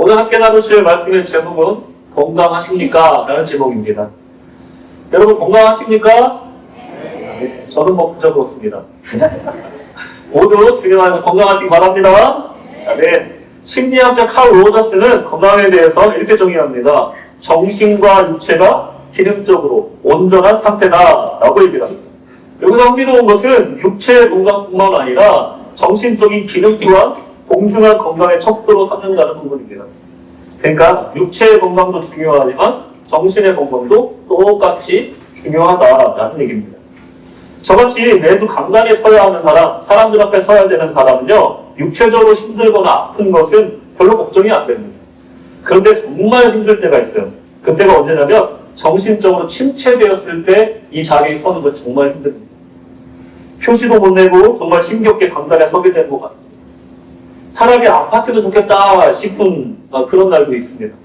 오늘 함께 나누실 말씀의 제목은 건강하십니까? 라는 제목입니다. 여러분 건강하십니까? 네, 저는 뭐 그저 그렇습니다. 모두 중요한 건강하시기 바랍니다. 네, 심리학자 칼 로저스는 건강에 대해서 이렇게 정의합니다. 정신과 육체가 기능적으로 온전한 상태다라고 얘기를 합니다. 여기서 흥미로운 것은 육체의 건강뿐만 아니라 정신적인 기능 또한 공평한 건강의 척도로 삼는다는 부분입니다. 그러니까 육체의 건강도 중요하지만 정신의 건강도 똑같이 중요하다라는 얘기입니다. 저같이 매주 강단에 서야 하는 사람들 앞에 서야 되는 사람은요, 육체적으로 힘들거나 아픈 것은 별로 걱정이 안 됩니다. 그런데 정말 힘들 때가 있어요. 그때가 언제냐면 정신적으로 침체되었을 때 이 자리에 서는 것이 정말 힘듭니다. 표시도 못 내고 정말 힘겹게 강단에 서게 되는 것 같습니다. 차라리 아팠으면 좋겠다 싶은 그런 날도 있습니다.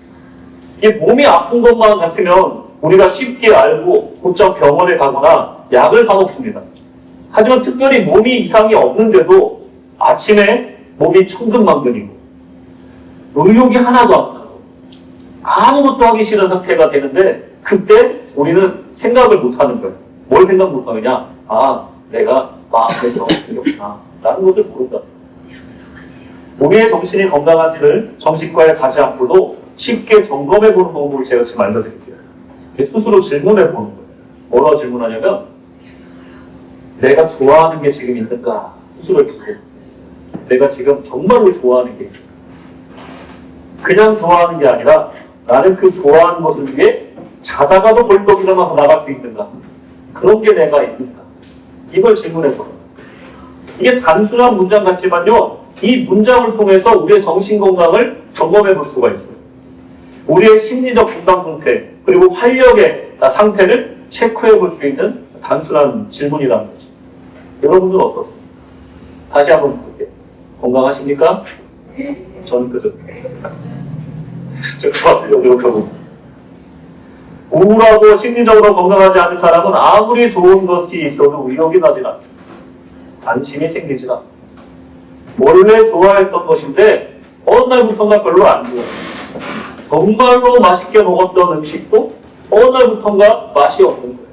이게 몸이 아픈 것만 같으면 우리가 쉽게 알고 곧장 병원에 가거나 약을 사 먹습니다. 하지만 특별히 몸이 이상이 없는데도 아침에 몸이 천근만근이고 의욕이 하나도 안 나고 아무것도 하기 싫은 상태가 되는데 그때 우리는 생각을 못하는 거예요. 뭘 생각 못하느냐? 내가 마음에 병이 생겼구나 라는 것을 모른다. 몸의 정신이 건강한지를 정신과에 가지 않고도 쉽게 점검해보는 방법을 제가 지금 알려드릴게요. 스스로 질문해보는 거예요. 뭐라고 질문하냐면 내가 좋아하는 게 지금 있는가? 스스로 듣고 내가 지금 정말로 좋아하는 게 그냥 좋아하는 게 아니라 나는 그 좋아하는 것을 위해 자다가도 벌떡 일어나서 나갈 수 있는가? 그런 게 내가 있는가? 이걸 질문해보는 거예요. 이게 단순한 문장 같지만요, 이 문장을 통해서 우리의 정신건강을 점검해 볼 수가 있어요. 우리의 심리적 건강 상태, 그리고 활력의 상태를 체크해 볼 수 있는 단순한 질문이라는 거죠. 여러분들은 어떻습니까? 다시 한번 볼게요. 건강하십니까? 저는 그저. 제가 맞으려고 노력하고 있습니다. 우울하고 심리적으로 건강하지 않은 사람은 아무리 좋은 것이 있어도 의욕이 나질 않습니다. 관심이 생기질 않습니다. 원래 좋아했던 것인데 어느 날부터인가 별로 안 좋아요. 정말로 맛있게 먹었던 음식도 어느 날부터인가 맛이 없는 거예요.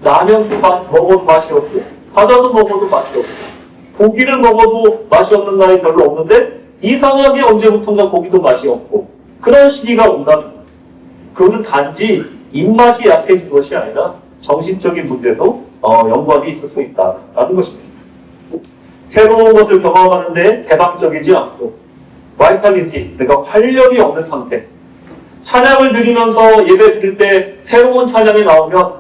라면도 먹어도 맛이 없고 과자도 먹어도 맛이 없고 고기를 먹어도 맛이 없는 날이 별로 없는데 이상하게 언제부턴가 고기도 맛이 없고 그런 시기가 온다는 거예요. 그것은 단지 입맛이 약해진 것이 아니라 정신적인 문제도 연관이 있을 수 있다는 것입니다. 새로운 것을 경험하는데 개방적이지 않고 바이탈리티, 그러니까 활력이 없는 상태. 찬양을 드리면서 예배 드릴 때 새로운 찬양이 나오면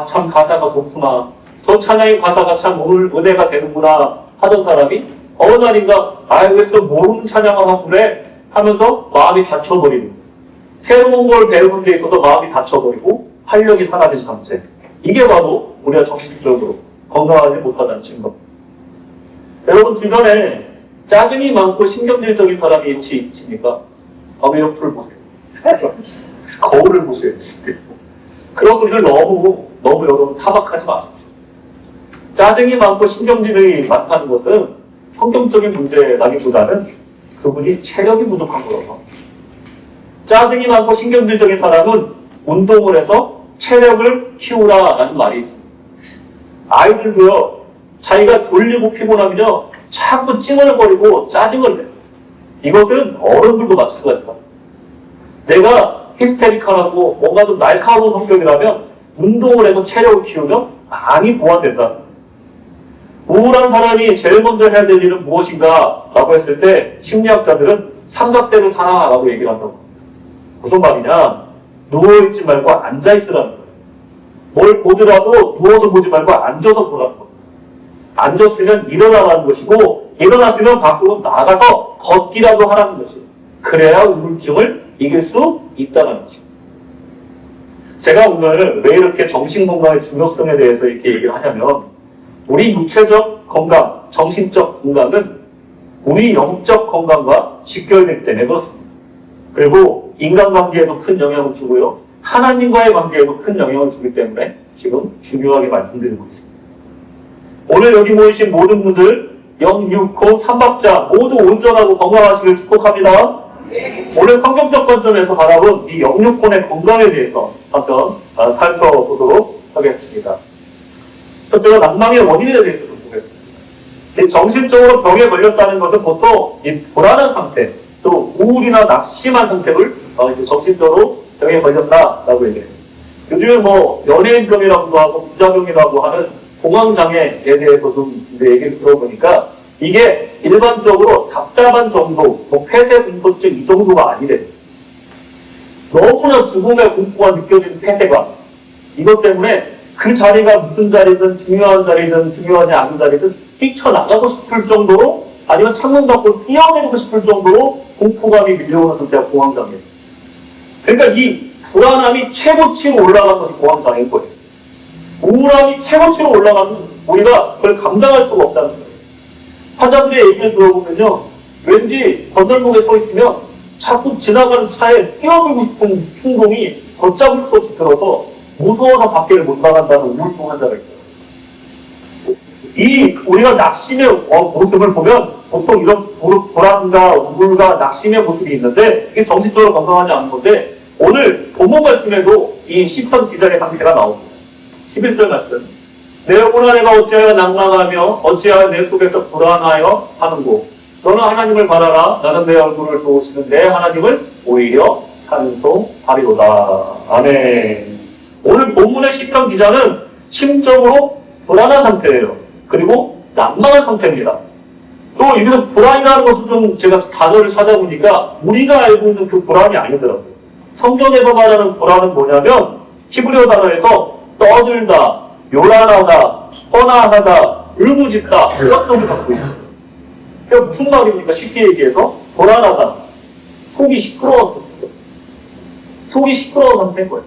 참 가사가 좋구나. 저 찬양의 가사가 참 오늘 은혜가 되는구나 하던 사람이 어느 날인가 왜 또 모르는 찬양을 하고 그래 하면서 마음이 닫혀버리는 거예요. 새로운 걸 배우는 데 있어서 마음이 닫혀버리고 활력이 사라진 상태. 이게 바로 우리가 정신적으로 건강하지 못하다는 증거입니다. 여러분 주변에 짜증이 많고 신경질적인 사람이 혹시 있으십니까? 밤에 옆을 보세요. 거울을 보세요. 그런 분들 너무 여러분 타박하지 마십시오. 짜증이 많고 신경질이 많다는 것은 성경적인 문제라기보다는 그분이 체력이 부족한 거라고. 짜증이 많고 신경질적인 사람은 운동을 해서 체력을 키우라라는 말이 있습니다. 아이들도요, 자기가 졸리고 피곤하면요, 자꾸 찡얼거리고 짜증을 내요. 이것은 어른들도 마찬가지다. 내가 히스테리컬하고 뭔가 좀 날카로운 성격이라면 운동을 해서 체력을 키우면 많이 보완된다. 우울한 사람이 제일 먼저 해야 될 일은 무엇인가? 라고 했을 때 심리학자들은 삼각대로 살아 라고 얘기를 한다고. 무슨 말이냐? 누워있지 말고 앉아있으라는 거예요. 뭘 보더라도 누워서 보지 말고 앉아서 보라는 거예요. 앉았으면 일어나라는 것이고 일어났으면 밖으로 나가서 걷기라도 하라는 것이에요. 그래야 우울증을 이길 수 있다는 것이에요. 제가 오늘 왜 이렇게 정신건강의 중요성에 대해서 이렇게 얘기를 하냐면 우리 육체적 건강, 정신적 건강은 우리 영적 건강과 직결되기 때문에 그렇습니다. 그리고 인간관계에도 큰 영향을 주고요. 하나님과의 관계에도 큰 영향을 주기 때문에 지금 중요하게 말씀드리고 있습니다. 오늘 여기 모이신 모든 분들 영육호 삼박자 모두 온전하고 건강하시길 축복합니다. 오늘 성경적 관점에서 바라본 이 영육권의 건강에 대해서 한번 살펴보도록 하겠습니다. 첫째로 낭망의 원인에 대해서 좀 보겠습니다. 이 정신적으로 병에 걸렸다는 것은 보통 이 불안한 상태, 또 우울이나 낙심한 상태를 정신적으로 병에 걸렸다라고 얘기해요. 요즘에 뭐 연예인병이라고도 하고 부자병이라고 하는 공황장애에 대해서 좀 얘기를 들어보니까 이게 일반적으로 답답한 정도, 뭐 폐쇄공포증 이 정도가 아니래. 너무나 죽음의 공포가 느껴지는 폐쇄감. 이것 때문에 그 자리가 무슨 자리든 중요하지 않은 자리든 뛰쳐나가고 싶을 정도로 아니면 창문 밖으로 뛰어내리고 싶을 정도로 공포감이 밀려오는 상태가 공황장애. 그러니까 이 불안함이 최고치로 올라가는 것이 공황장애인 거예요. 우울함이 최고치로 올라가면 우리가 그걸 감당할 수가 없다는 거예요. 환자들의 얘기를 들어보면요, 왠지 건널목에 서 있으면 자꾸 지나가는 차에 뛰어들고 싶은 충동이 걷잡을 수 없이 들어서 무서워서 밖에를 못 나간다는 우울증 환자가 있어요. 이 우리가 낙심의 모습을 보면 보통 이런 불안과 우울과 낙심의 모습이 있는데 이게 정신적으로 건강하지 않은 건데 오늘 본문 말씀에도 이 시편 기자의 상태가 나옵니다. 11절 말씀. 내 영혼아 내가 어찌하여 낭망하며 어찌하여 내 속에서 불안하여 하는고 너는 하나님을 바라라. 나는 내 얼굴을 도우시는 내 하나님을 오히려 찬송하리로다. 아멘. 오늘 본문의 시편 기자는 심적으로 불안한 상태예요. 그리고 낭망한 상태입니다. 또 여기서 불안이라는 것도 좀 제가 단어를 찾아보니까 우리가 알고 있는 그 불안이 아니더라고요. 성경에서 말하는 불안은 뭐냐면 히브리어 단어에서 떠들다, 요란하다, 허나하다, 울부짖다 이런 뜻을 갖고 있어요. 그러니까 무슨 말입니까? 쉽게 얘기해서 불안하다, 속이 시끄러워서 속이 시끄러운 상태인 거예요.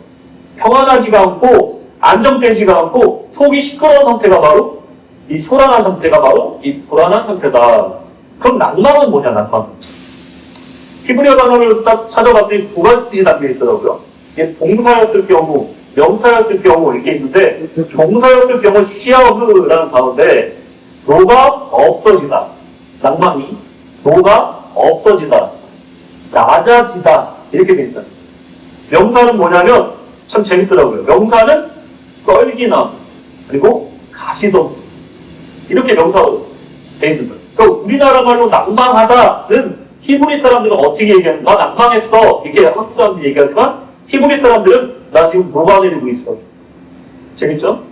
평안하지가 않고 안정되지가 않고 속이 시끄러운 상태가 바로 이 소란한 상태가 바로 이 불안한 상태다. 그럼 낭만은 뭐냐? 낭만. 히브리어 단어를 딱 찾아봤더니 두 가지 뜻이 담겨 있더라고요. 이게 동사였을 경우, 명사였을 경우 이렇게 있는데 동사였을 경우 시아흐라는 단어인데 노가 없어지다. 낭만이 노가 없어지다. 낮아지다. 이렇게 돼 있다. 명사는 뭐냐면 참 재밌더라고요. 명사는 떨기나 그리고 가시덤 이렇게 명사로 돼 있는 거예요. 그러니까 우리나라 말로 낭망하다는 히브리 사람들은 어떻게 얘기하는 거야? 나 낭망했어. 이렇게 한국 사람들이 얘기하지만 히브리 사람들은 나 지금 녹아내리고 있어. 재밌죠?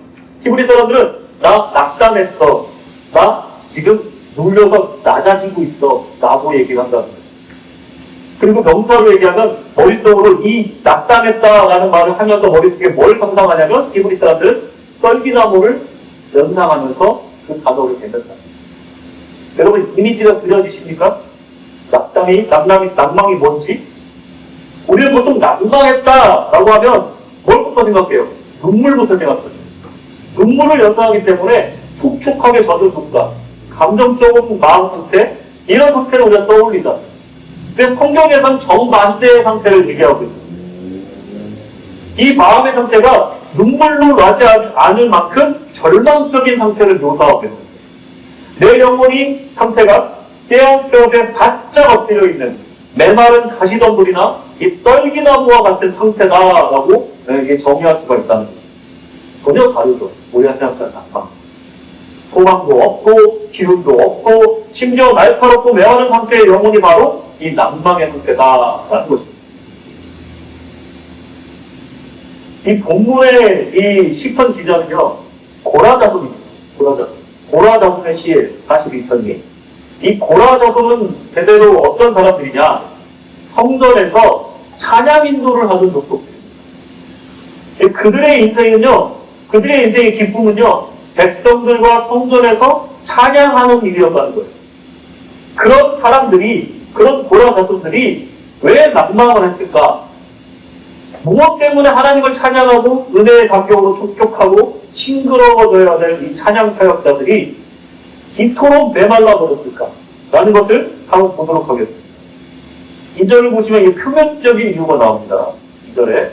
히브리 사람들은 나 낙담했어. 나 지금 눌려서 낮아지고 있어. 라고 얘기를 한다는 거예요. 그리고 명사로 얘기하면 머릿속으로 이 낙담했다라는 말을 하면서 머릿속에 뭘 상상하냐면 히브리 사람들은 떨기나무를 연상하면서 그 단어를 대는다. 여러분 이미지가 그려지십니까? 낭망이 뭔지? 우리는 보통 낭망했다라고 하면 뭘부터 생각해요? 눈물부터 생각해요. 눈물을 연상하기 때문에 촉촉하게 젖은 눈가, 감정적인 마음 상태, 이런 상태를 우리가 떠올리자. 근데 성경에서는 정반대의 상태를 얘기하고 있어요. 이 마음의 상태가 눈물로 나지 않을 만큼 절망적인 상태를 묘사하고 있어요. 내 영혼이 상태가 깨어온 뼈에 바짝 엎드려 있는 메마른 가시덤불이나 이 떨기나무와 같은 상태다라고 이게 정의할 수가 있다는 거예요. 전혀 다르죠. 우리가 생각하는 낭만. 소망도 없고 기운도 없고 심지어 날카롭고 메마른 상태의 영혼이 바로 이 낭망의 상태다라는 것입니다. 이 본문의 이 시편 기자는요, 고라자손입니다. 고라자손의 시에 42편이. 이 고라자손은 대대로 어떤 사람들이냐? 성전에서 찬양 인도를 하는 족속들입니다. 그들의 인생의 기쁨은요, 백성들과 성전에서 찬양하는 일이었다는 거예요. 그런 사람들이, 그런 고라자손들이 왜 낭망을 했을까? 무엇 때문에 하나님을 찬양하고 은혜의 감격으로 촉촉하고 싱그러워져야 될 이 찬양 사역자들이 이토록 메말라 버렸을까? 라는 것을 한번 보도록 하겠습니다. 2절을 보시면 이 표면적인 이유가 나옵니다. 2절에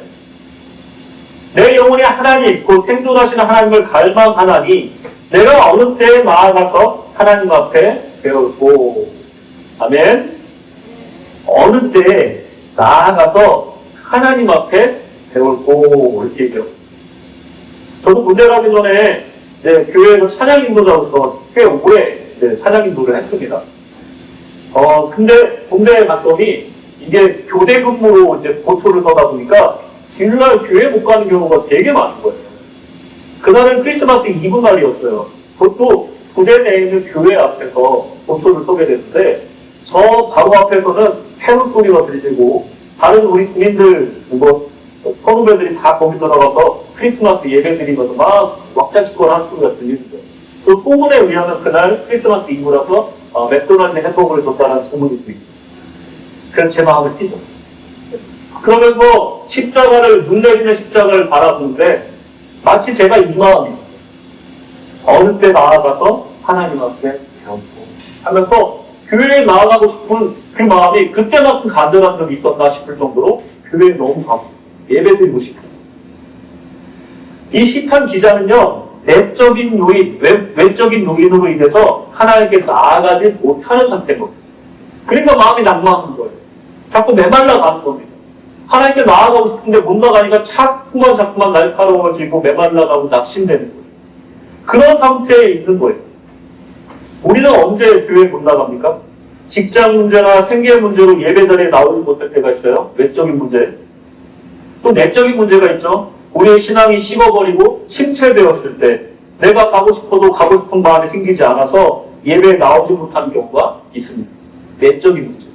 내 영혼이 하나님 있고 생존하시는 하나님을 갈망하나니 내가 어느 때에 나아가서 하나님 앞에 배웠고 아멘. 어느 때 나아가서 하나님 앞에 배웠고 이렇게 얘기해요. 저도 군대 가기 전에 교회에서 찬양 인도자로서 꽤 오래 찬양 인도를 했습니다. 근데 군대에 갔더니 이게 교대 근무로 이제 보초를 서다 보니까 주일날 교회 못 가는 경우가 되게 많은 거예요. 그날은 크리스마스 이브 날이었어요. 그것도 부대 내에 있는 교회 앞에서 보초를 서게 됐는데 저 바로 앞에서는 캐롤 소리가 들리고 다른 우리 군인들 선후배들이 다 거기 들어가서 크리스마스 예배 드리면서 막 왁자지껄 하는 소리가 들리는 거예요. 그 소문에 의하면 그날 크리스마스 이브라서 맥도날드 햄버거를 줬다는 소문이 있고 그래서 제 마음을 찢었어요. 그러면서 십자가를 눈 내리는 십자가를 바라보는데 마치 제가 이 마음이었어요. 어느 때 나아가서 하나님 앞에 배웠고 하면서 교회에 나아가고 싶은 그 마음이 그때만큼 간절한 적이 있었나 싶을 정도로 교회에 너무 가고 예배드리고 싶어요. 이 시편 기자는요, 내적인 요인, 외적인 요인으로 인해서 하나님께 나아가지 못하는 상태인 겁니다. 그러니까 마음이 낭망한 거예요. 자꾸 메말라 가는 겁니다. 하나님께 나아가고 싶은데 못 나가니까 자꾸만 날카로워지고 메말라 가고 낙심되는 거예요. 그런 상태에 있는 거예요. 우리는 언제 교회에 못 나갑니까? 직장 문제나 생계 문제로 예배 자리에 나오지 못할 때가 있어요. 외적인 문제. 또 내적인 문제가 있죠. 우리의 신앙이 식어버리고 침체되었을 때 내가 가고 싶어도 가고 싶은 마음이 생기지 않아서 예배에 나오지 못하는 경우가 있습니다. 내적인 문제.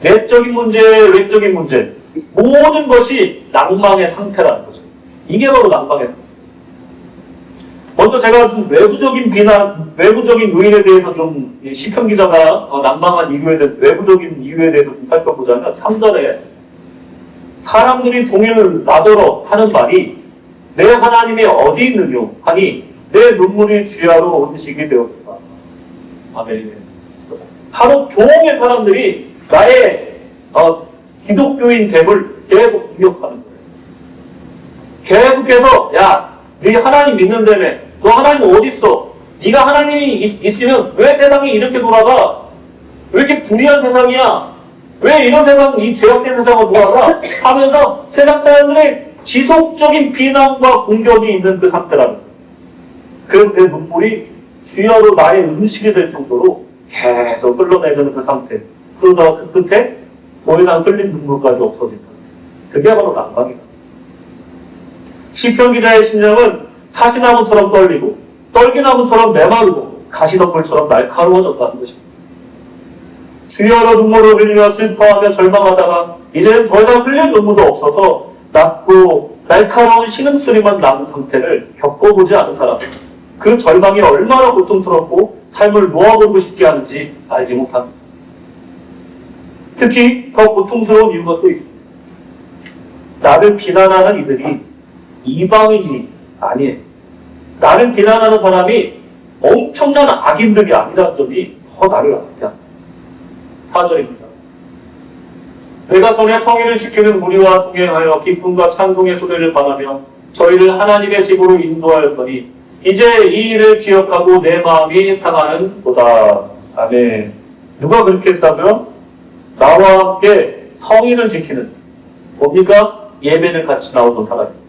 내적인 문제, 외적인 문제. 모든 것이 낭망의 상태라는 거죠. 이게 바로 낭망의 상태. 먼저 제가 외부적인 비난, 외부적인 요인에 대해서 좀 시편 기자가 낭망한 이유에 대해서 외부적인 이유에 대해서 좀 살펴보자면 3절에 사람들이 종일 나더러 하는 말이 내 하나님이 어디 있느뇨 하니 내 눈물이 주야로 음식이 되었다. 아멘. 하루 종일 사람들이 나의 기독교인 됨을 계속 공격하는 거예요. 계속해서 야, 네 하나님 믿는다며. 너 하나님 어디 있어? 네가 하나님이 있으면 왜 세상이 이렇게 돌아가? 왜 이렇게 불의한 세상이야? 왜 이런 세상, 이 제약된 세상을 돌아가? 하면서 세상 사람들의 지속적인 비난과 공격이 있는 그 상태라는 거예요. 그래서 내 눈물이 주야로 나의 음식이 될 정도로 계속 흘러내리는 그 상태. 그러다가 그 끝에 더 이상 흘린 눈물까지 없어진다. 그게 바로 낭망이다. 시편 기자의 심령은 사시나무처럼 떨리고 떨기나무처럼 메마르고 가시덤불처럼 날카로워졌다는 것입니다. 주여로 눈물을 흘리며 슬퍼하며 절망하다가 이제는 더 이상 흘릴 눈물도 없어서 낮고 날카로운 신음소리만 나는 상태를 겪어보지 않은 사람, 그 절망이 얼마나 고통스럽고 삶을 놓아보고 싶게 하는지 알지 못합니다. 특히 더 고통스러운 이유가 또 있습니다. 나를 비난하는 이들이 이방인이 아니에요. 나를 비난하는 사람이 엄청난 악인들이 아니라는 점이 더 나를 알게 합니다. 4절입니다. 내가 전에 성의를 지키는 무리와 동행하여 기쁨과 찬송의 소리를 바라며 저희를 하나님의 집으로 인도하였더니 이제 이 일을 기억하고 내 마음이 상하는 도다. 아멘. 누가 그렇게 했다고요? 나와 함께 성의를 지키는 뭡니까? 예배를 같이 나오던 사람입니다.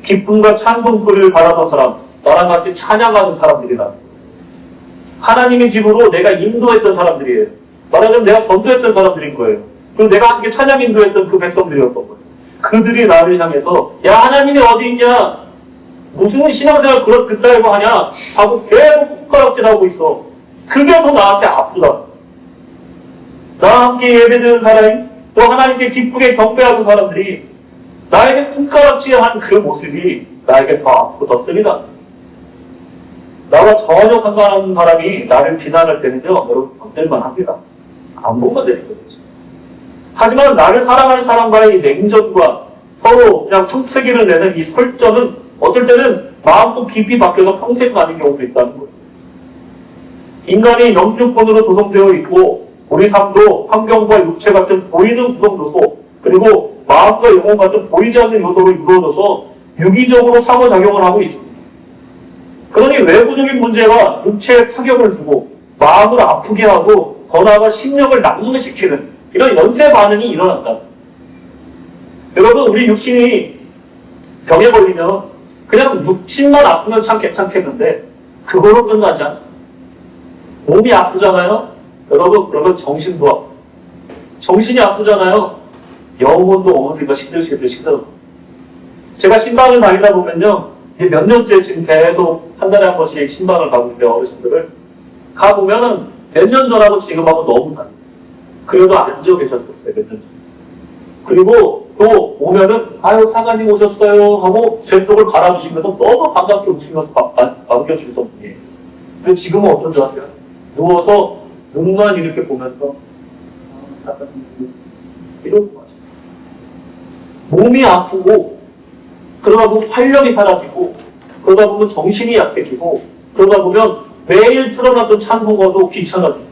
기쁨과 찬송 소리를 바라던 사람, 나랑 같이 찬양하는 사람들이다. 하나님의 집으로 내가 인도했던 사람들이에요. 말하자면 내가 전도했던 사람들인 거예요. 그리고 내가 함께 찬양 인도했던 그 백성들이었던 거예요. 그들이 나를 향해서 야 하나님이 어디 있냐? 무슨 신앙생활 그따위로 하냐? 하고 계속 손가락질하고 있어. 그게 더 나한테 아프다. 나와 함께 예배드리는 사람이 또 하나님께 기쁘게 경배하는 사람들이 나에게 손가락질한 그 모습이 나에게 더 아프고 더 씁니다. 나와 전혀 상관없는 사람이 나를 비난할 때는요, 여러분 견딜만 합니다. 안 보면 되는 거죠. 하지만 나를 사랑하는 사람과의 이 냉전과 서로 그냥 상체기를 내는 이 설전은 어떨 때는 마음속 깊이 박혀서 평생 가는 경우도 있다는 거예요. 인간이 영육권으로 조성되어 있고 우리 삶도 환경과 육체 같은 보이는 구성 요소 그리고 마음과 영혼 같은 보이지 않는 요소로 이루어져서 유기적으로 상호작용을 하고 있습니다. 그러니 외부적인 문제가 육체에 타격을 주고 마음을 아프게 하고 더 나아가 심령을 낭만시키는 이런 연쇄 반응이 일어난다. 여러분, 우리 육신이 병에 걸리면 그냥 육신만 아프면 참 괜찮겠는데 그거로 끝나지 않습니다. 몸이 아프잖아요. 여러분, 그러면 정신도 아프고, 정신이 아프잖아요. 영혼도 어느샌가 시들시들. 제가 신방을 다니다 보면요, 몇 년째 지금 계속 한 달에 한 번씩 신방을 가고 있는데, 어르신들을 가보면은 몇 년 전하고 지금하고 너무 달라요. 그래도 앉아 계셨었어요, 몇 년 전. 그리고 또 오면은 아유 사관님 오셨어요 하고 제 쪽을 바라보시면서 너무 반갑게 웃으면서 반겨주던 분이에요. 근데 지금은 어떤 줄 아세요? 누워서 눈만 이렇게 보면서 사관님 이러고 마셔. 몸이 아프고 그러다 보면 활력이 사라지고 그러다 보면 정신이 약해지고 그러다 보면 매일 틀어놨던 찬송가도 귀찮아지고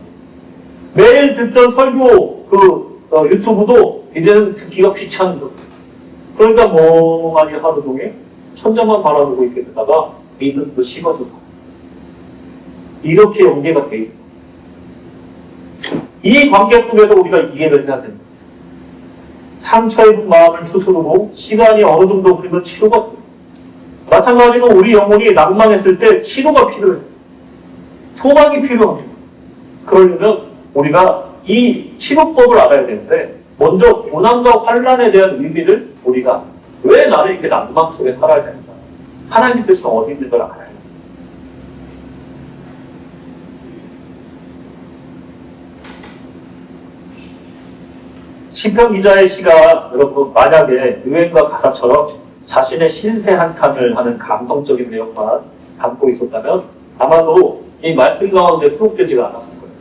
매일 듣던 설교 유튜브도 이제는 듣기가 귀찮은 거예요. 그러니까 멍하니 하루 종일 천장만 바라보고 있게 되다가 믿음도 식어져. 이렇게 연계가 돼 있고 이 관계 속에서 우리가 이해를 해야 됩니다. 상처 입은 마음을 추스르고 시간이 어느 정도 흐르면 치료가 돼요. 마찬가지로 우리 영혼이 낭만했을 때 치료가 필요해요. 소망이 필요합니다. 그러려면 우리가 이 치료법을 알아야 되는데 먼저 고난과 환란에 대한 의미를 우리가 왜 나를 이렇게 낭만 속에 살아야 되는가? 하나님 뜻은 어디 있는 걸 알아야 돼요. 시편 기자의 시가 여러분 만약에 유행가 가사처럼 자신의 신세 한탄을 하는 감성적인 내용만 담고 있었다면 아마도 이 말씀 가운데 수록되지가 않았을 거예요.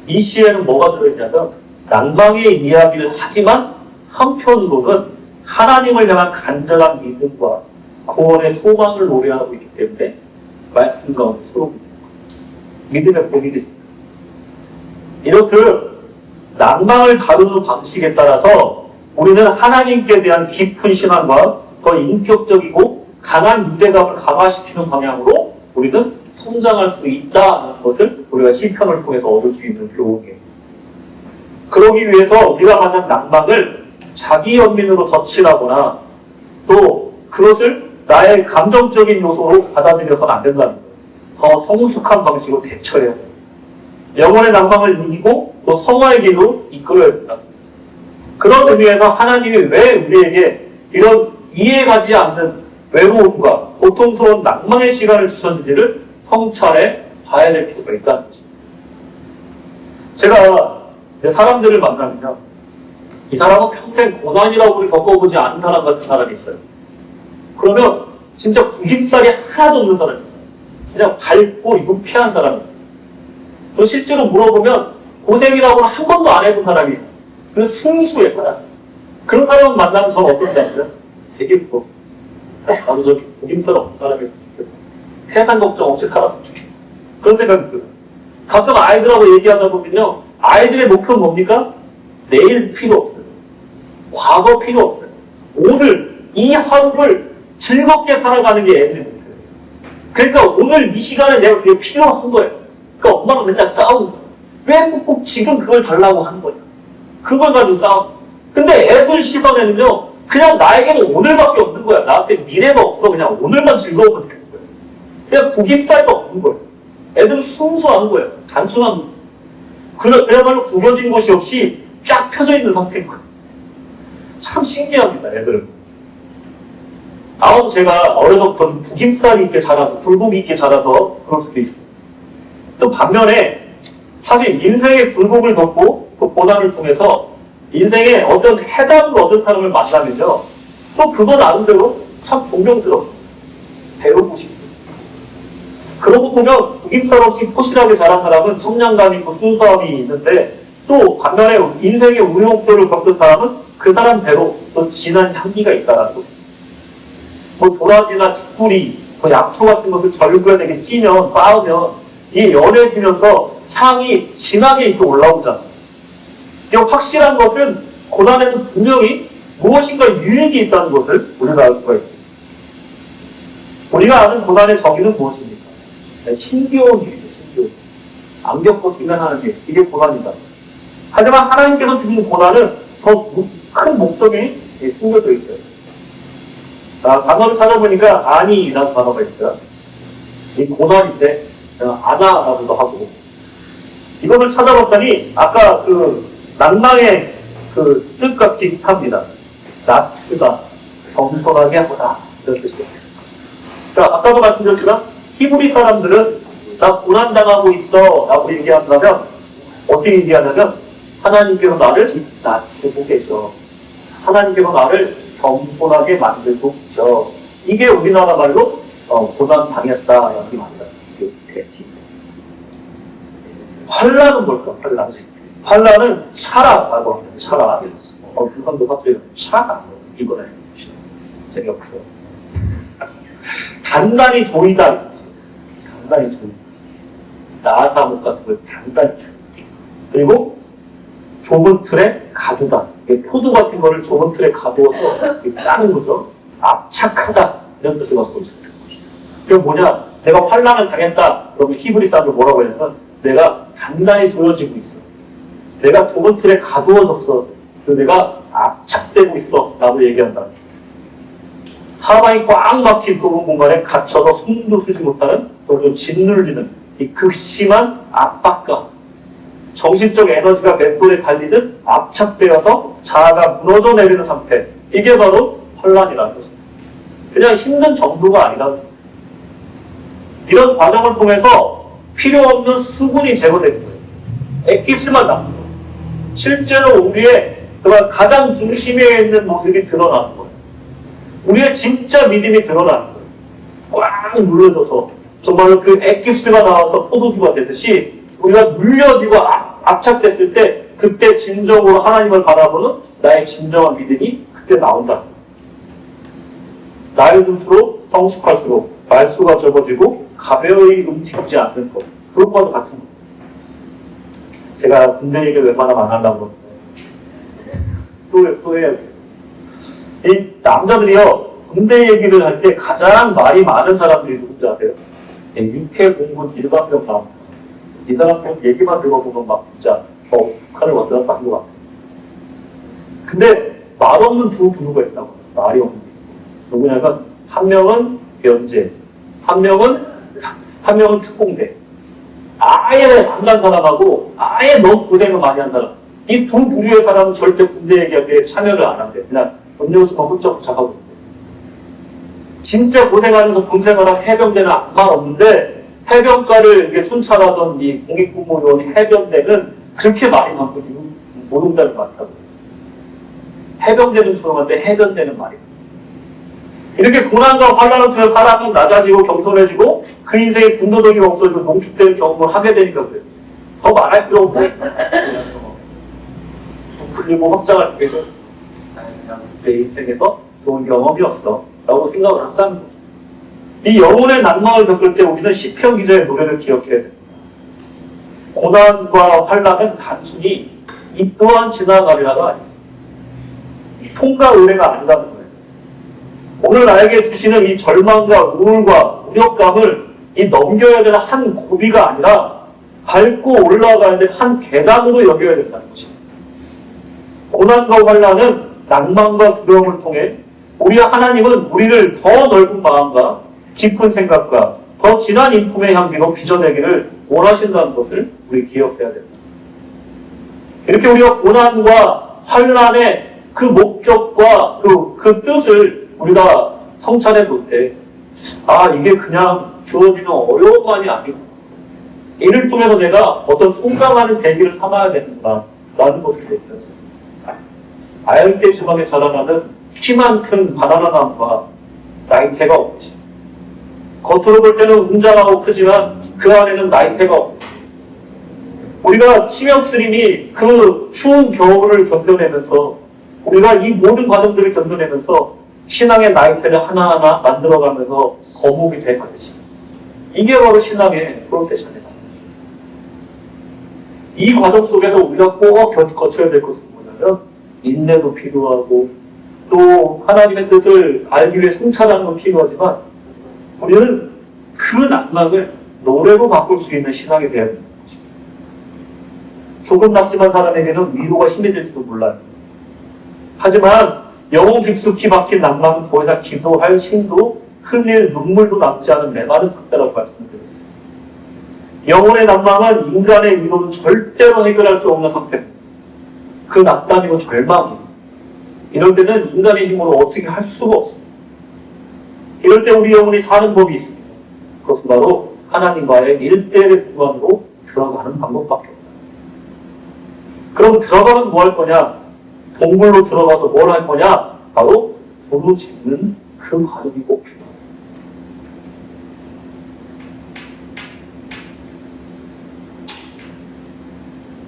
이 시에는 뭐가 들어있냐면 낭망의 이야기를 하지만 한편으로는 하나님을 향한 간절한 믿음과 구원의 소망을 노래하고 있기 때문에 말씀 가운데 수록됩니다. 믿음의 본이됩니다. 이렇듯 낭망을 다루는 방식에 따라서 우리는 하나님께 대한 깊은 신앙과 더 인격적이고 강한 유대감을 강화시키는 방향으로 우리는 성장할 수 있다는 것을 우리가 시편을 통해서 얻을 수 있는 교훈이에요. 그러기 위해서 우리가 만약 낭망을 자기 연민으로 덧칠하거나 또 그것을 나의 감정적인 요소로 받아들여서는 안 된다는 거예요. 더 성숙한 방식으로 대처해야 돼요. 영혼의 낭망을 이기고 또 성화의 길로 이끌어야 된다. 그런 의미에서 하나님이 왜 우리에게 이런 이해가지 않는 외로움과 고통스러운 낭만의 시간을 주셨는지를 성찰해 봐야 될 필요가 있다는 거죠. 제가 사람들을 만나면요, 이 사람은 평생 고난이라고 우리 겪어보지 않은 사람 같은 사람이 있어요. 그러면 진짜 구김살이 하나도 없는 사람이 있어요. 그냥 밝고 유쾌한 사람이 있어요. 또 실제로 물어보면 고생이라고는 한 번도 안 해본 사람이에요. 그 순수의 사람. 그런 사람을 만나면 저는 어떤 사람이에요? 되게 부러워. 나도 저기 구김살 없는 사람이었으면 좋겠다. 세상 걱정 없이 살았으면 좋겠다. 그런 생각이 들어요. 가끔 아이들하고 얘기하다 보면요, 아이들의 목표는 뭡니까? 내일 필요 없어요. 과거 필요 없어요. 오늘 이 하루를 즐겁게 살아가는 게 애들의 목표예요. 그러니까 오늘 이 시간에 내가 그게 필요한 거예요. 그러니까 엄마랑 맨날 싸우는 거예요. 왜 꼭꼭 지금 그걸 달라고 하는 거냐. 그걸 가지고 싸우고. 근데 애들 시선에는요, 그냥 나에게는 오늘밖에 없는 거야. 나한테 미래가 없어. 그냥 오늘만 즐거우면 되는 거예요. 그냥 구김살도 없는 거예요. 애들은 순수한 거예요. 단순한 거예요. 그야말로 구겨진 곳이 없이 쫙 펴져 있는 상태인 거예요. 참 신기합니다, 애들은. 아무도 제가 어려서부터 좀 구김살이 있게 자라서, 굴곡이 있게 자라서 그럴 수도 있어요. 또 반면에 사실 인생의 굴곡을 겪고 그 고난을 통해서 인생에 어떤 해답을 얻은 사람을 만나면요, 또 그거 나름대로 참 존경스러워요. 배우고 싶고. 그런 거 보면 구김살 없이 포실하게 자란 사람은 청량감 있고 순수함이 있는데, 또 반면에 인생의 우여곡절을 겪은 사람은 그 사람대로 또 진한 향기가 있다라는 거죠. 뭐 도라지나 집뿌리, 뭐 약초 같은 것을 절구에 되게 찌면, 빻으면 이게 연해지면서 향이 진하게 이렇게 올라오잖아요. 이 확실한 것은 고난에는 분명히 무엇인가 유익이 있다는 것을 우리가 알 수가 있습니다. 우리가 아는 고난의 정의는 무엇입니까? 힘겨운 일이죠, 힘겨운 일. 안 겪었으면 하는 일, 이게 고난이다. 하지만 하나님께서 주신 고난은 더 큰 목적이 숨겨져 있어요. 단어를 찾아보니까 아니라는 단어가 있어요. 이 고난인데 아나라고도 하고, 이거를 찾아봤더니 아까 그 낭망의 그 뜻과 비슷합니다. 나츠다, 겸손하게 하다, 이런 뜻이에요. 그러니까 아까도 말씀드렸지만 히브리 사람들은 나 고난당하고 있어 라고 얘기한다면 어떻게 얘기하냐면 하나님께서 나를 낮추고 계셔, 하나님께서 나를 겸손하게 만들고 계셔. 이게 우리나라 말로 고난당했다 이렇게 말합니다. 환란은 뭘까? 환란은 차라라고 합니다. 차라. 부산도 사투리는 차가 이거네. 재미없어요. 단단히 조이다. 단단히 조이다. 나사목 같은 걸 단단히 조이다. 그리고 좁은 틀에 가두다. 포도 같은 거를 좁은 틀에 가두어서 짜는 거죠. 압착하다. 이런 뜻을 갖고 있어요. 그게 뭐냐? 내가 환란을 당했다. 그러면 히브리 사람들 뭐라고 하냐면 내가 단단히 조여지고 있어. 내가 좁은 틀에 가두어졌어. 그리고 내가 압착되고 있어. 라고 얘기한다. 사방이 꽉 막힌 좁은 공간에 갇혀서 숨도 쉬지 못하는 또 짓눌리는 이 극심한 압박감. 정신적 에너지가 맷돌에 달리듯 압착되어서 자아가 무너져 내리는 상태. 이게 바로 환란이라는 것입니다. 그냥 힘든 정도가 아니라 이런 과정을 통해서 필요 없는 수분이 제거되는 거예요. 액기스만 남는 거예요. 실제로 우리의 가장 중심에 있는 모습이 드러나는 거예요. 우리의 진짜 믿음이 드러나는 거예요. 꽉 눌러져서 정말로 그 액기스가 나와서 포도주가 되듯이 우리가 눌려지고 압착됐을 때 그때 진정으로 하나님을 바라보는 나의 진정한 믿음이 그때 나온다. 나이 들수록 성숙할수록 말수가 적어지고 가벼이 움직이지 않는 것. 그것과도 같은 것. 제가 군대 얘기를 웬만하면 안 하려고 그러는데 또 해야 돼요. 이 남자들이요, 군대 얘기를 할 때 가장 말이 많은 사람들이 누군지 아세요? 육해 공군 일반병 나옵니다. 이 사람 얘기만 들어보면 막 진짜 북한을 완전히 딴 것 같아요. 근데 말 없는 두 부류가 있다고. 말이 없는 두. 누구냐면 한 명은 면제, 한 명은 특공대. 아예 안 간 사람하고 아예 너무 고생을 많이 한 사람. 이 두 부류의 사람은 절대 군대 얘기하기에 참여를 안 한대. 그냥 음료수만 훌쩍훌쩍 하고 있대. 진짜 고생하면서 군생활한 해병대는 아무 말 없는데 해병가를 이렇게 순찰하던 이 공익근무요원 해병대는 그렇게 말이 많고 지금 노동자들이 많다고. 해병대는 조용한데 해병대는 말이 많아요. 이렇게 고난과 환란을 통해 사람은 낮아지고 겸손해지고 그 인생의 분노력이 없어지고 농축되는 경험을 하게 되니까 그래요. 더 말할 필요 없고 풀리고 확장할 때도 그냥 내 인생에서 좋은 경험이었어 라고 생각을 한다는 거죠. 이 영혼의 난망을 겪을 때 우리는 시편 기자의 노래를 기억해야 됩니다. 고난과 환란은 단순히 이 또한 지나가리라가 아닙니다. 통과 의례가 아니라는 거예요. 오늘 나에게 주시는 이 절망과 우울과 무력감을 이 넘겨야 되는 한 고비가 아니라 밟고 올라가야 되는 한 계단으로 여겨야 된다는 것입니다. 고난과 환란은 낭만과 두려움을 통해 우리 하나님은 우리를 더 넓은 마음과 깊은 생각과 더 진한 인품의 향기로 빚어내기를 원하신다는 것을 우리 기억해야 됩니다. 이렇게 우리가 고난과 환란의 그 목적과 그 뜻을 우리가 성찰해 볼 때, 이게 그냥 주어지는 어려움만이 아니고, 이를 통해서 내가 어떤 성장하는 계기를 삼아야 된다라는 것을 느껴요. 아열대 지방에 자라나는 키만 큰 바나나 나무가 나이테가 없지. 겉으로 볼 때는 웅장하고 크지만 그 안에는 나이테가 없지. 우리가 치명스님이 그 추운 겨울을 견뎌내면서 우리가 이 모든 과정들을 견뎌내면서 신앙의 나이테를 하나하나 만들어가면서 거목이 되는지, 이게 바로 신앙의 프로세션이다. 이 과정 속에서 우리가 꼭 거쳐야 될 것은 뭐냐면 인내도 필요하고 또 하나님의 뜻을 알기 위해 성찰하는 건 필요하지만 우리는 그 낭만을 노래로 바꿀 수 있는 신앙이 되어야 되는 것입니다. 조금 낙심한 사람에게는 위로가 심해질지도 몰라요. 하지만 영혼 깊숙이 박힌 낭만은 더 이상 기도할 힘도 흘릴 눈물도 남지 않은 메마른 상태라고 말씀드렸어요. 영혼의 낭망은 인간의 위로는 절대로 해결할 수 없는 상태입니다. 그 낙담이고 절망이에요. 이럴 때는 인간의 힘으로 어떻게 할 수가 없습니다. 이럴 때 우리 영혼이 사는 법이 있습니다. 그것은 바로 하나님과의 1대1의 공간으로 들어가는 방법밖에 없다. 그럼 들어가면 뭐 할 거냐? 동굴로 들어가서 뭘 할 거냐? 바로 부르짖는 그 과정이 꼭 필요합니다.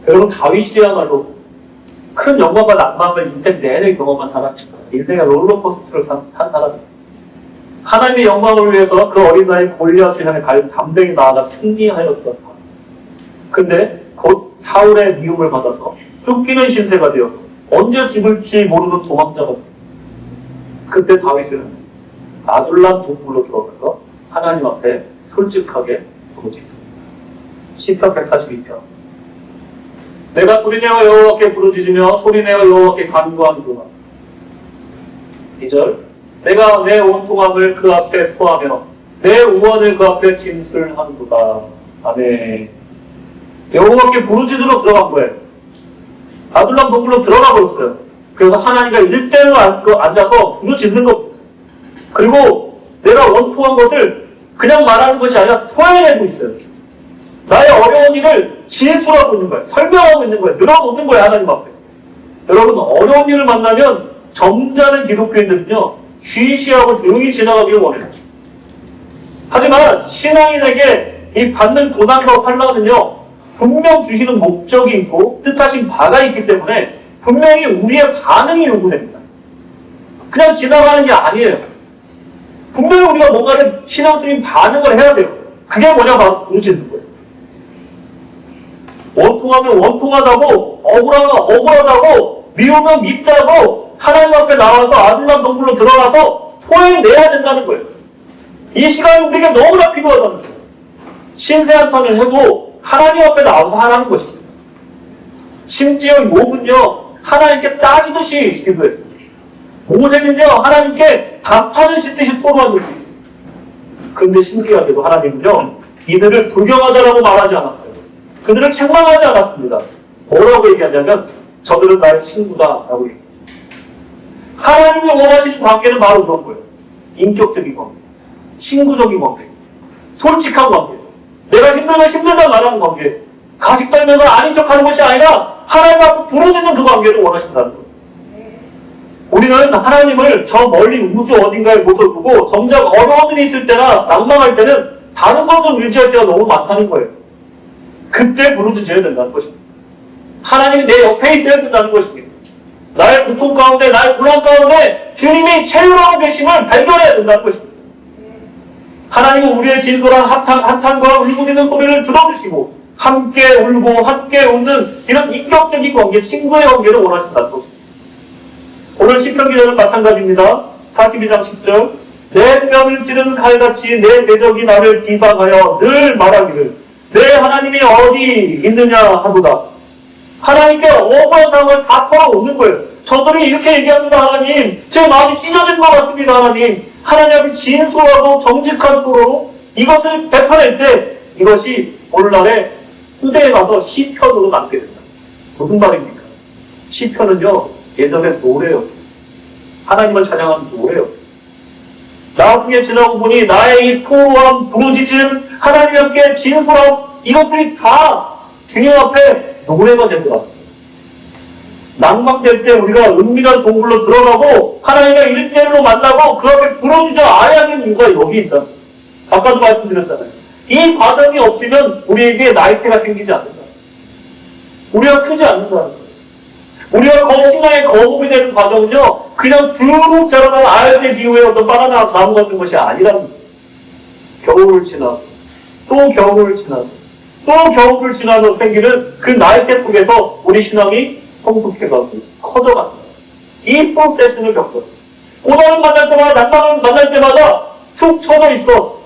여러분, 다윗이야말로 큰 영광과 낭만을 인생 내내 경험한 사람입니다. 인생의 롤러코스터를 탄 사람입니다. 하나님의 영광을 위해서 그 어린 나이 골리앗을 향해 담대히 나아가 승리하였던 것. 근데 곧 사울의 미움을 받아서 쫓기는 신세가 되어서 언제 죽을지 모르는 도망자가 됩니다. 그때 다윗은 아둘람 동굴로 들어가서 하나님 앞에 솔직하게 부르짖습니다. 시편 142편. 내가 소리내어 여호와께 부르짖으며 소리내어 여호와께 간구하는구나. 2절. 내가 내 온통함을 그 앞에 토하며 내 우원을 그 앞에 진술하는구나. 아멘. 여호와께 부르짖으러 들어간 거예요. 아둘람 동굴로 들어가 버렸어요. 그래서 하나님과 일대로 앉아서 부르짖는 겁니다. 그리고 내가 원통한 것을 그냥 말하는 것이 아니라 토해내고 있어요. 나의 어려운 일을 진술하고 있는 거예요. 설명하고 있는 거예요. 늘어놓는 거예요, 하나님 앞에. 여러분, 어려운 일을 만나면 점잖은 기독교인들은요, 쉬쉬하고 조용히 지나가길 원해요. 하지만 신앙인에게 이 받는 고난과 환난은요, 분명 주시는 목적이 있고 뜻하신 바가 있기 때문에 분명히 우리의 반응이 요구됩니다. 그냥 지나가는 게 아니에요. 분명히 우리가 뭔가를 신앙적인 반응을 해야 돼요. 그게 뭐냐, 바로 부르짖는 거예요. 원통하면 원통하다고, 억울하다고, 미우면 밉다고 하나님 앞에 나와서 아둘람 동굴로 들어가서 토해내야 된다는 거예요. 이 시간이 우리에게 너무나 필요하다는 거예요. 신세 한탄을 해도 하나님 앞에 나와서 하라는 것이죠. 심지어 욥은요, 하나님께 따지듯이 기도했습니다. 모세는요, 하나님께 단판을 짓듯이 토로한 적이 있어요. 그런데 신기하게도 하나님은요, 이들을 불경하다라고 말하지 않았어요. 그들을 책망하지 않았습니다. 뭐라고 얘기하냐면 저들은 나의 친구다라고 얘기합니다. 하나님이 원하시는 관계는 바로 그런 거예요. 인격적인 관계, 친구적인 관계, 솔직한 관계, 내가 힘들면 힘들다 말하는 관계, 가식 떨면서 아닌 척하는 것이 아니라 하나님 앞에 부르짖는 그 관계를 원하신다는 거예요. 우리는 하나님을 저 멀리 우주 어딘가에 모셔 두고 정작 어려운 일이 있을 때나 낭망할 때는 다른 것을 의지할 때가 너무 많다는 거예요. 그때 부르짖어야 된다는 것입니다. 하나님이 내 옆에 있어야 된다는 것입니다. 나의 고통 가운데, 나의 고난 가운데 주님이 채우라고 계심을 발견해야 된다는 것입니다. 하나님은 우리의 진솔한 한탄과 울부짖는 소리를 들어주시고 함께 울고 함께 웃는 이런 인격적인 관계, 친구의 관계를 원하신다는 것입니다. 오늘 시편 기자는 마찬가지입니다. 42장 10절. 내 뼈를 찌르는 칼같이 내 대적이 나를 비방하여 늘 말하기를 내 하나님이 어디 있느냐 하도다. 하나님께 억울한 상황을 다 털어놓는 거예요. 저들이 이렇게 얘기합니다. 하나님, 제 마음이 찢어진 것 같습니다. 하나님, 하나님 앞에 진솔하고 정직한 토로로 이것을 베풀어낼 때 이것이 오늘날에 후대에 가서 시편으로 남게 된다. 무슨 말입니까? 시편은요, 예전에 노래였어요. 하나님을 찬양하는 노래였어요. 나중에 지나고 보니 나의 이 토로함, 부르짖음, 하나님 함께 진솔함, 이것들이 다 주님 앞에 노래가 되더라. 낭망될 때 우리가 은밀한 동굴로 들어가고 하나님과 일대일로 만나고 그 앞에 부르짖어 아야 하는 이유가 여기 있다. 아까도 말씀드렸잖아요. 이 과정이 없으면 우리에게 나이테가 생기지 않는다. 우리가 크지 않는다. 우리가 신앙의 거북이 되는 과정은요, 그냥 쭉 자라난 알대 기후의 어떤 바나나 나무 같은 것이 아니라는 거예요. 겨울을 지나고, 또 겨울을 지나고, 또 겨울을 지나서 생기는 그 나이대 속에서 우리 신앙이 성숙해가고, 커져간다. 이 프로세스를 겪어요. 고난을 만날 때마다, 난방을 만날 때마다 쭉 쳐져 있어.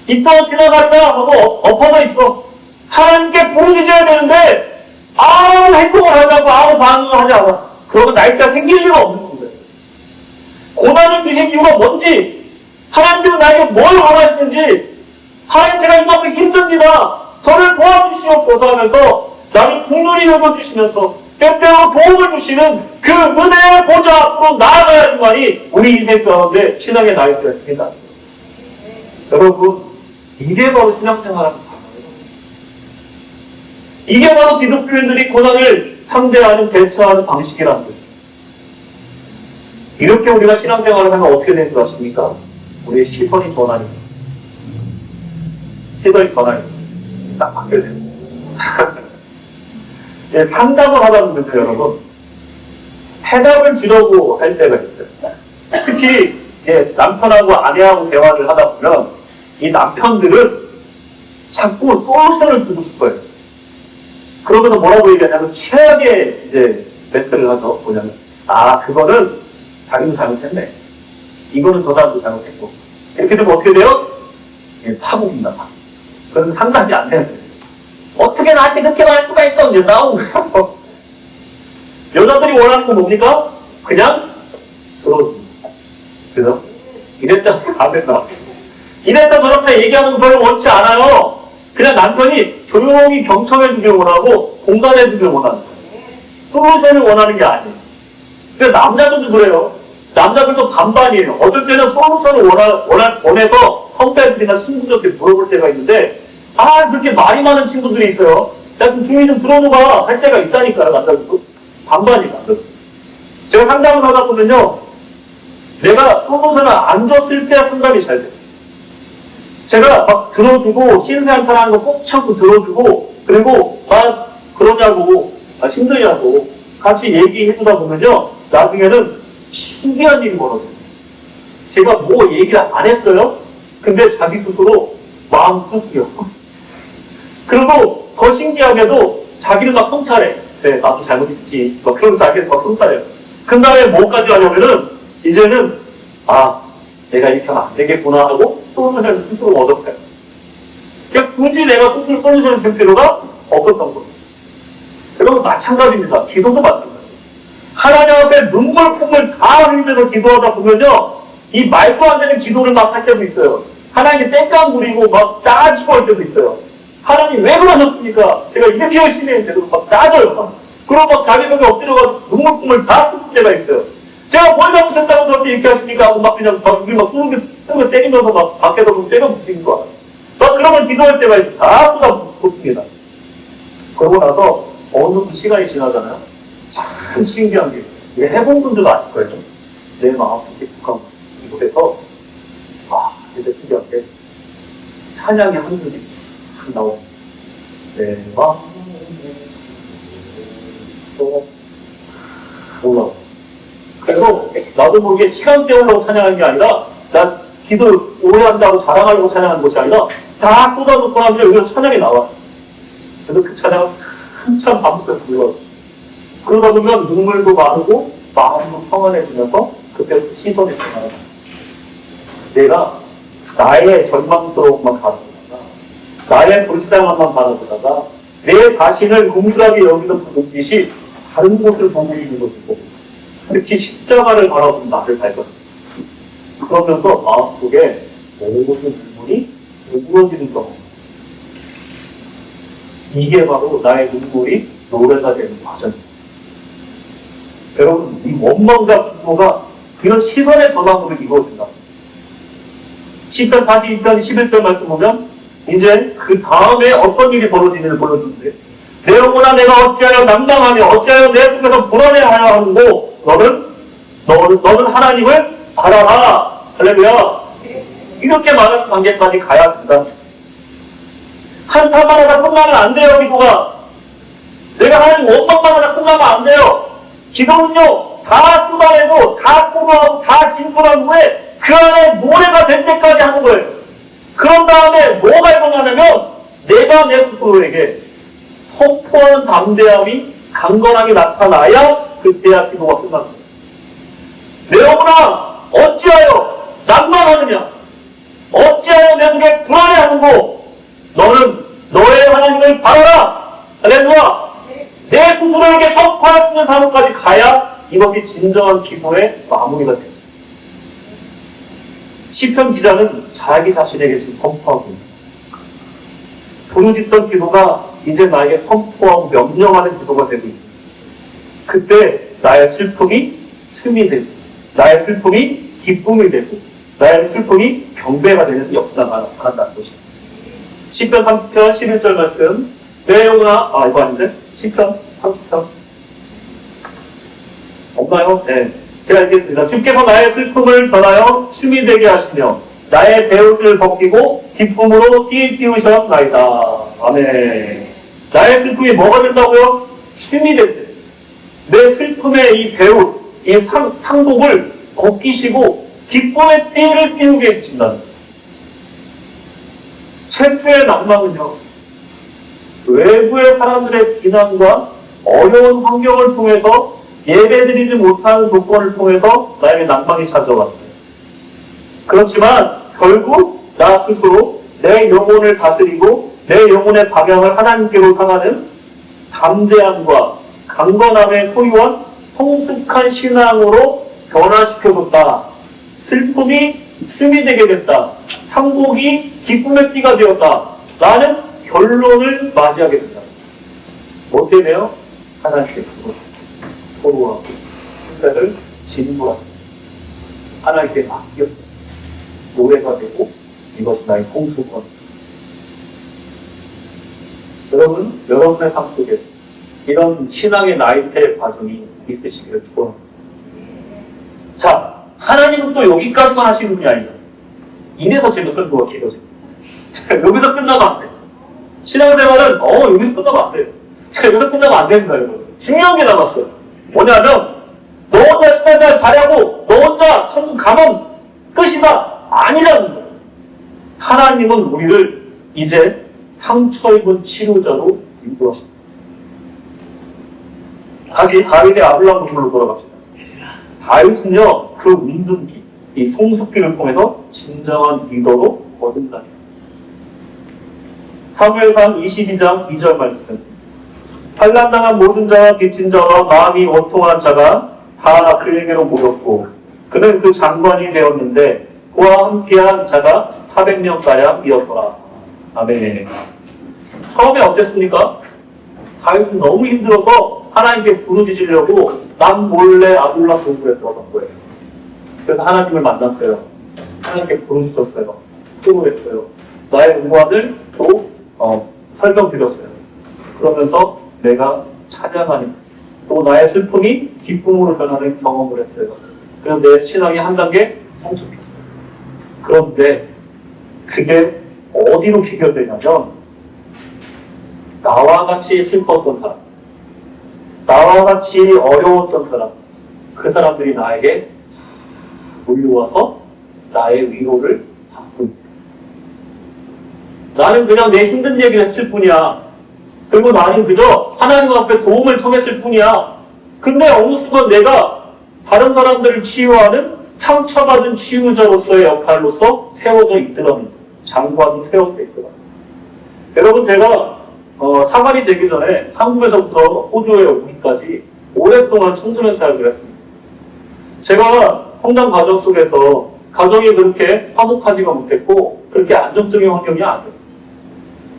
이따 지나갈까 하고 엎어져 있어. 하나님께 부르짖어야 되는데, 아무 행동을 하자고 아무 반응을 하지 않아. 그러면 나이가 생길 리가 없는 거예요. 고난을 주신 이유가 뭔지, 하나님께서 나에게 뭘 원하시는지, 하나님 제가 이만큼 힘듭니다. 저를 도와주시옵소서 하면서 나를 국률이 여겨주시면서 때때로 도움을 주시는 그 은혜의 보좌 앞으로 나아가야지만이 우리 인생 가운데 신앙의 나이가 됩니다. 여러분, 이게 바로 신앙생활하는 방법이에요. 이게 바로 기독교인들이 고난을 상대하는, 대처하는 방식이라는 거죠. 이렇게 우리가 신앙생활을 하면 어떻게 되는 줄 아십니까? 우리의 시선이 전환입니다. 시선이 전환입니다. 딱 바뀌어야 돼요. 예, 상담을 하다 보면 여러분, 해답을 주려고 할 때가 있어요. 특히 남편하고 아내하고 대화를 하다 보면 이 남편들은 자꾸 솔루션을 주고 싶어요. 그러면서 뭐라고 얘기하냐면 최악의 멘트를 하죠. 뭐냐면, 그거는 자기도 잘못했네. 이거는 저 사람도 잘못했고. 이렇게 되면 어떻게 돼요? 파국입니다. 그럼 상담이 안 되는 거예요. 어떻게 나한테 그렇게 말할 수가 있어? 이제 싸우고. 여자들이 원하는 건 뭡니까? 그냥 들어줍니다. 그죠? 이랬다 안 된다. 이랬다 저랬다 얘기하는 거 별로 원치 않아요. 그냥 남편이 조용히 경청해주길 원하고 공감해주길 원하는 거예요. 솔루션을 원하는 게 아니에요. 근데 남자들도 그래요. 남자들도 반반이에요. 어떨 때는 솔루션을 원해서 선배들이나 친구들한테 물어볼 때가 있는데, 그렇게 말이 많은 친구들이 있어요. 야, 좀 주의 좀 들어줘봐 할 때가 있다니까요. 남자들도 반반이에요. 제가 상담을 하다 보면요, 내가 솔루션을 안 줬을 때 상담이 잘 돼요. 제가 막 들어주고 신세한탄하는 거 꼭 참고 들어주고, 그리고 그러냐고 힘드냐고 같이 얘기해주다 보면요, 나중에는 신기한 일이 벌어져요. 제가 뭐 얘기를 안 했어요. 근데 자기 스스로 마음 쑥 뛰어. 그리고 더 신기하게도 자기를 막 성찰해. 네, 나도 잘못했지. 막 그러면 자기를 막 성찰해요. 그 다음에 뭐까지 하냐면은 이제는 내가 이렇게 하면 안 되겠구나 하고 솔루션을 스스로 얻었어요. 그러니까 굳이 내가 스스로 솔루션을 줄 필요가 없었던 거예요. 여러분 마찬가지입니다. 기도도 마찬가지예요. 하나님 앞에 눈물 콧물 다 흘리면서 기도하다 보면요, 이 말도 안 되는 기도를 막 할 때도 있어요. 하나님이 땡깡 부리고 막 따지고 할 때도 있어요. 하나님 왜 그러셨습니까? 제가 이렇게 열심히 했는데도 막 따져요. 막. 그리고 막 자기 벽에 엎드려가지고 눈물 콧물 다 쏟을 때가 있어요. 제가 뭘 잘못했다고 저한테 이렇게 하십니까? 하고 막 그냥 우리 막 뚜르게 때리면서 막 밖에서 좀 때려 붙이는 거야. 막 그러면 기도할 때가 있어요. 다 쏟아붓습니다. 그러고 나서 어느 정도 시간이 지나잖아요. 참 신기한 게, 해본 분들도 아실 거예요. 내 마음 깊숙한 이곳에서, 진짜 신기한 게, 찬양의 한 줄이 탁 나오고, 내 마음 또 올라오고. 그래서 나도 모르게 시간 때우려고 찬양하는 게 아니라, 난 기도 오래 한다고 자랑하려고 찬양하는 것이 아니라, 다 쏟아놓고 나면 여기서 찬양이 나와요. 그래서 그 찬양을 한참 반복해서 불러요. 그러다 보면 눈물도 마르고 마음도 평안해지면서 그때부터 시선이 전환을 합니다. 내가 나의 절망스러움만 바라보다가, 나의 불쌍함만 바라보다가 내 자신을 동일하게 여기던 그 눈빛이 다른 곳을 보고 있는 것이고, 특히 십자가를 바라보는 나를 발견합니다. 그러면서 마음속에 모든 눈물이 누그러지는 경험. 이게 바로 나의 눈물이 노래가 되는 과정입니다. 여러분, 이 원망과 분노가 이런 시선의 전환으로 이루어진다. 10편 42편 11절 말씀 보면 이제 그 다음에 어떤 일이 벌어지는지를 보여주는데, 내 영혼아 내가 어찌하여 난감하며 어찌하여 내 속에서 불안해하여 하는고 너는 하나님을 바라라. 할렐루야. 이렇게 말하는 단계까지 가야 된다. 한탄만 하다 끝나면 안 돼요. 기도가. 내가 하나님 원망만 하다 끝나면 안 돼요. 기도는요, 다 쏟아내고 다 포로하고 다 진포한 후에 그 안에 노래가 될 때까지 하는 거예요. 그런 다음에 뭐가 일어나냐면 내가 내 스스로에게 선포하는 담대함이 강건하게 나타나야 그때야 기도가 끝나는 거예요. 내 영혼아 어찌하여 난감하느냐, 어찌하여 내 속에 불안해하는고 너는 너의 하나님을 바라라. 할렐루야. 내 스스로에게 선포할 수 있는 상황까지 가야 이것이 진정한 기도의 마무리가 됩니다. 시편 기자는 자기 자신에게 지금 선포하고 부르짖던 기도가 이제 나에게 선포하고 명령하는 기도가 되고 있습니다. 그때 나의 슬픔이 춤이 되고 나의 슬픔이 기쁨이 되고 나의 슬픔이 경배가 되는 역사가 나타난다는 것입니다. 시편 30편 11절 말씀 내 영혼아, 이거 아닌데? 시편 30편 없나요? 네, 제가 읽겠습니다. 주께서 나의 슬픔을 변하여 춤이 되게 하시며 나의 베옷을 벗기고 기쁨으로 띠우셨나이다. 아멘. 나의 슬픔이 뭐가 된다고요? 춤이 된대. 내 슬픔의 이 베옷, 이 상복을 벗기시고 기쁨의 띠를 띄우게 해주신다. 최초의 낭만은요, 외부의 사람들의 비난과 어려운 환경을 통해서 예배드리지 못하는 조건을 통해서 나에게 낭만이 찾아왔어요. 그렇지만 결국 나 스스로 내 영혼을 다스리고 내 영혼의 방향을 하나님께로 향하는 담대함과 강건함의 소유한 성숙한 신앙으로 변화시켜줬다. 슬픔이 춤이 되게 됐다. 상복이 기쁨의 띠가 되었다. 라는 결론을 맞이하게 된다. 어떻게 돼요? 하나님께 포로하고 신자를 진부하고 하나님께 맡겨 노래가 되고 이것이 나의 성숙권. 여러분, 여러분의 삶 속에 이런 신앙의 나이테의 과정이 있으시기를 축원합니다. 자, 하나님은 또 여기까지만 하시는 분이 아니죠. 이래서 제가 설교가 길어집니다. 여기서 끝나면 안 돼요. 신앙생활은 여기서 끝나면 안 돼요. 여기서 끝나면 안 되는 거예요. 중요한 게 남았어요. 뭐냐면 너 혼자 신앙생활 잘하고 너 혼자 천국 가면 끝이다. 아니라는 거예요. 하나님은 우리를 이제 상처 입은 치료자로 인도하십니다. 다시 다윗의 아둘람 동물로 돌아갑시다. 다윗은요, 그 운둔기, 이 송숙기를 통해서 진정한 리더로 거듭납니다. 사무엘상 22장 2절 말씀. 환난당한 모든 자와 빚진 자와 마음이 원통한 자가 다 그에게로 모였고 그는 그 장관이 되었는데 그와 함께한 자가 400명가량이었더라. 아멘. 처음에 어땠습니까? 다윗은 너무 힘들어서 하나님께 부르짖으려고 남 몰래 아둘람 동굴에 들어간 거예요. 그래서 하나님을 만났어요. 하나님께 부르짖었어요. 기도했어요. 나의 응관을 또 설명드렸어요. 그러면서 내가 찬양하니 또 나의 슬픔이 기쁨으로 변하는 경험을 했어요. 그래서 내 신앙이 한 단계 성숙했어요. 그런데 그게 어디로 귀결되냐면 나와 같이 슬펐던 사람, 나와 같이 어려웠던 사람, 그 사람들이 나에게 몰려와서 나의 위로를 받고 있다. 나는 그냥 내 힘든 얘기를 했을 뿐이야. 그리고 나는 그저 하나님 앞에 도움을 청했을 뿐이야. 근데 어느 순간 내가 다른 사람들을 치유하는 상처받은 치유자로서의 역할로서 세워져 있더랍니다. 장관이 세워져 있더랍니다. 여러분, 제가 사관이 되기 전에 한국에서부터 호주에 오기까지 오랫동안 청소년 사역을 했습니다. 제가 성장 과정 속에서 가정이 그렇게 화목하지가 못했고 그렇게 안정적인 환경이 아니었어요.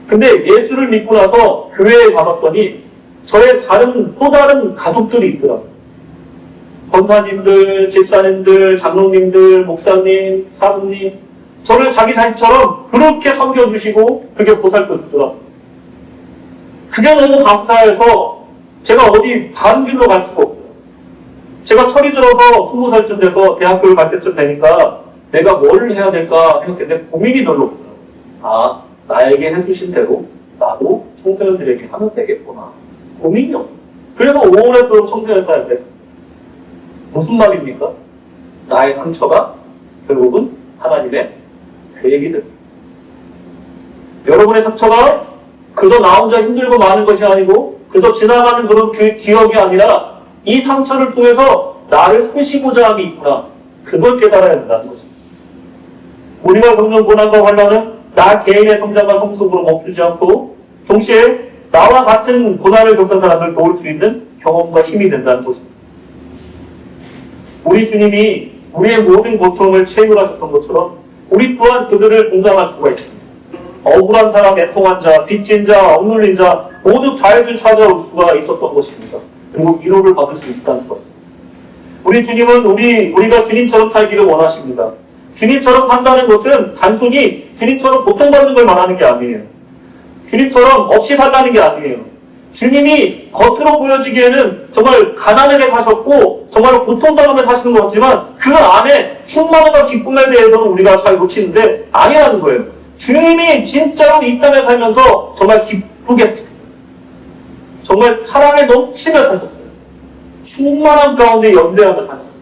근데 예수를 믿고 나서 교회에 가봤더니 저의 또 다른 가족들이 있더라고요. 권사님들, 집사님들, 장로님들, 목사님, 사부님, 저를 자기 자식처럼 그렇게 섬겨주시고 그게 보살펴주더라고요. 그게 너무 감사해서 제가 어디 다른 길로 갈 수가 없어요. 제가 철이 들어서 20살쯤 돼서 대학교를 갈 때쯤 되니까 내가 뭘 해야 될까 생각했는데 고민이 별로 없어요. 나에게 해주신 대로 나도 청소년들에게 하면 되겠구나. 고민이 없어요. 그래서 오랫도록 청소년 사역을 했습니다. 무슨 말입니까? 나의 상처가 결국은 하나님의 계획이 됩니다. 여러분의 상처가 그저 나 혼자 힘들고 많은 것이 아니고 그저 지나가는 그런 기억이 아니라 이 상처를 통해서 나를 쓰시고자 함이 있구나. 그걸 깨달아야 된다는 거죠. 우리가 겪는 고난과 환난은 나 개인의 성장과 성숙으로 멈추지 않고 동시에 나와 같은 고난을 겪은 사람을 도울 수 있는 경험과 힘이 된다는 것입니다. 우리 주님이 우리의 모든 고통을 체휼하셨던 것처럼 우리 또한 그들을 공감할 수가 있습니다. 억울한 사람, 애통한 자, 빚진 자, 억눌린 자 모두 다윗을 찾아올 수가 있었던 것입니다. 그리고 위로를 받을 수 있다는 것. 우리 주님은 우리가 주님처럼 살기를 원하십니다. 주님처럼 산다는 것은 단순히 주님처럼 고통받는 걸 말하는 게 아니에요. 주님처럼 없이 살라는 게 아니에요. 주님이 겉으로 보여지기에는 정말 가난하게 사셨고 정말 고통당하며 사시는 것 같지만 그 안에 충만함과 기쁨에 대해서는 우리가 잘 놓치는데 아니라는 거예요. 주님이 진짜로 이 땅에 살면서 정말 기쁘게 정말 사랑에 넘치며 사셨어요. 충만한 가운데 연대하며 사셨어요.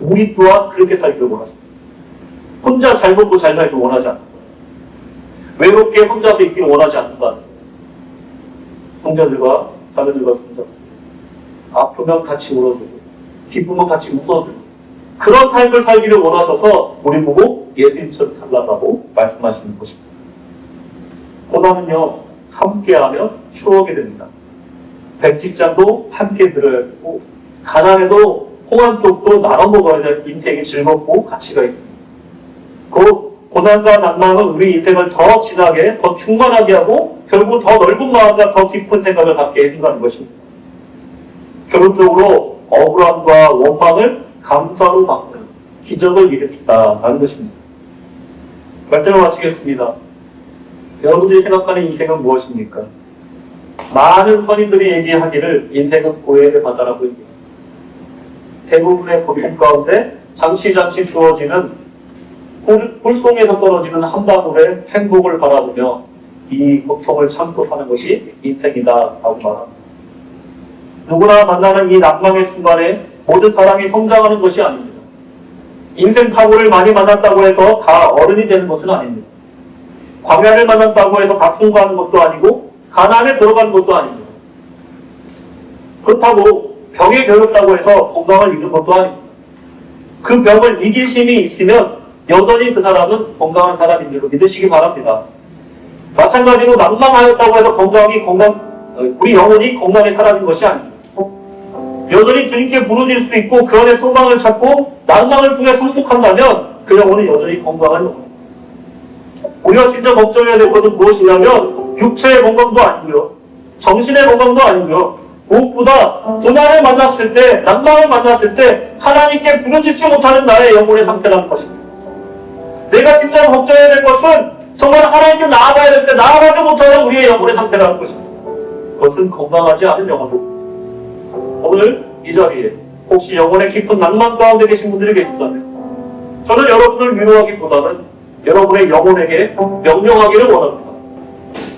우리 또한 그렇게 살기를 원하십니다. 혼자 잘 먹고 잘 살기를 원하지 않는 거예요. 외롭게 혼자서 있기를 원하지 않는다. 형제들과 자매들과 손자 아프면 같이 울어주고 기쁘면 같이 웃어주고 그런 삶을 살기를 원하셔서 우리 보고 예수님처럼 살라고 말씀하시는 것입니다. 고난은요 함께하며 추억이 됩니다. 백직장도 함께 들어야 되고 가난해도 홍한 쪽도 나눠 먹어야 될 인생이 즐겁고 가치가 있습니다. 그 고난과 난망은 우리 인생을 더 진하게, 더 충만하게 하고 결국 더 넓은 마음과 더 깊은 생각을 갖게 해준다는 것입니다. 결론적으로 억울함과 원망을 감사로 바꾸는 기적을 일으킨다는 것입니다. 말씀을 마치겠습니다. 여러분들이 생각하는 인생은 무엇입니까? 많은 선인들이 얘기하기를 인생은 고해를 바다라고 얘기합니다. 대부분의 고통 가운데 잠시 주어지는 홀송에서 떨어지는 한 방울의 행복을 바라보며 이 고통을 참고 사는 것이 인생이다 라고 말합니다. 누구나 만나는 이 낭망의 순간에 모든 사람이 성장하는 것이 아닙니다. 인생 파고를 많이 만났다고 해서 다 어른이 되는 것은 아닙니다. 광야를 만났다고 해서 다 통과하는 것도 아니고 가난에 들어가는 것도 아닙니다. 그렇다고 병에 걸렸다고 해서 건강을 잃은 것도 아닙니다. 그 병을 이길 힘이 있으면 여전히 그 사람은 건강한 사람인 줄로 믿으시기 바랍니다. 마찬가지로 낭망하였다고 해서 우리 영혼이 건강에 사라진 것이 아닙니다. 여전히 주님께 부르질 수도 있고 그 안에 소망을 찾고 낭망을 통해 성숙한다면 그 영혼은 여전히 건강한 영혼입니다. 우리가 진짜 걱정해야 될 것은 무엇이냐면 육체의 건강도 아니고요. 정신의 건강도 아니고요. 무엇보다 고난을 만났을 때, 낭망을 만났을 때 하나님께 부르짖지 못하는 나의 영혼의 상태라는 것입니다. 내가 진짜로 걱정해야 될 것은 정말 하나님께 나아가야 될 때 나아가지 못하는 우리의 영혼의 상태라는 것입니다. 그것은 건강하지 않은 영혼입니다. 오늘 이 자리에 혹시 영혼의 깊은 낭만 가운데 계신 분들이 계시다면 저는 여러분을 위로하기보다는 여러분의 영혼에게 명령하기를 원합니다.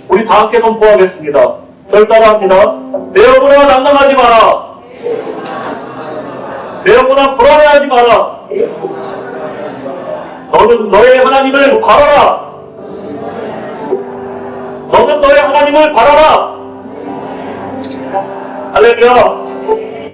우리 다 함께 선포하겠습니다. 절 따라합니다. 내 영혼아 낭망하지 마라. 내 영혼아 불안해하지 마라. 너는 너의 하나님을 바라라. 너는 너의 하나님을 바라라. 할렐루야.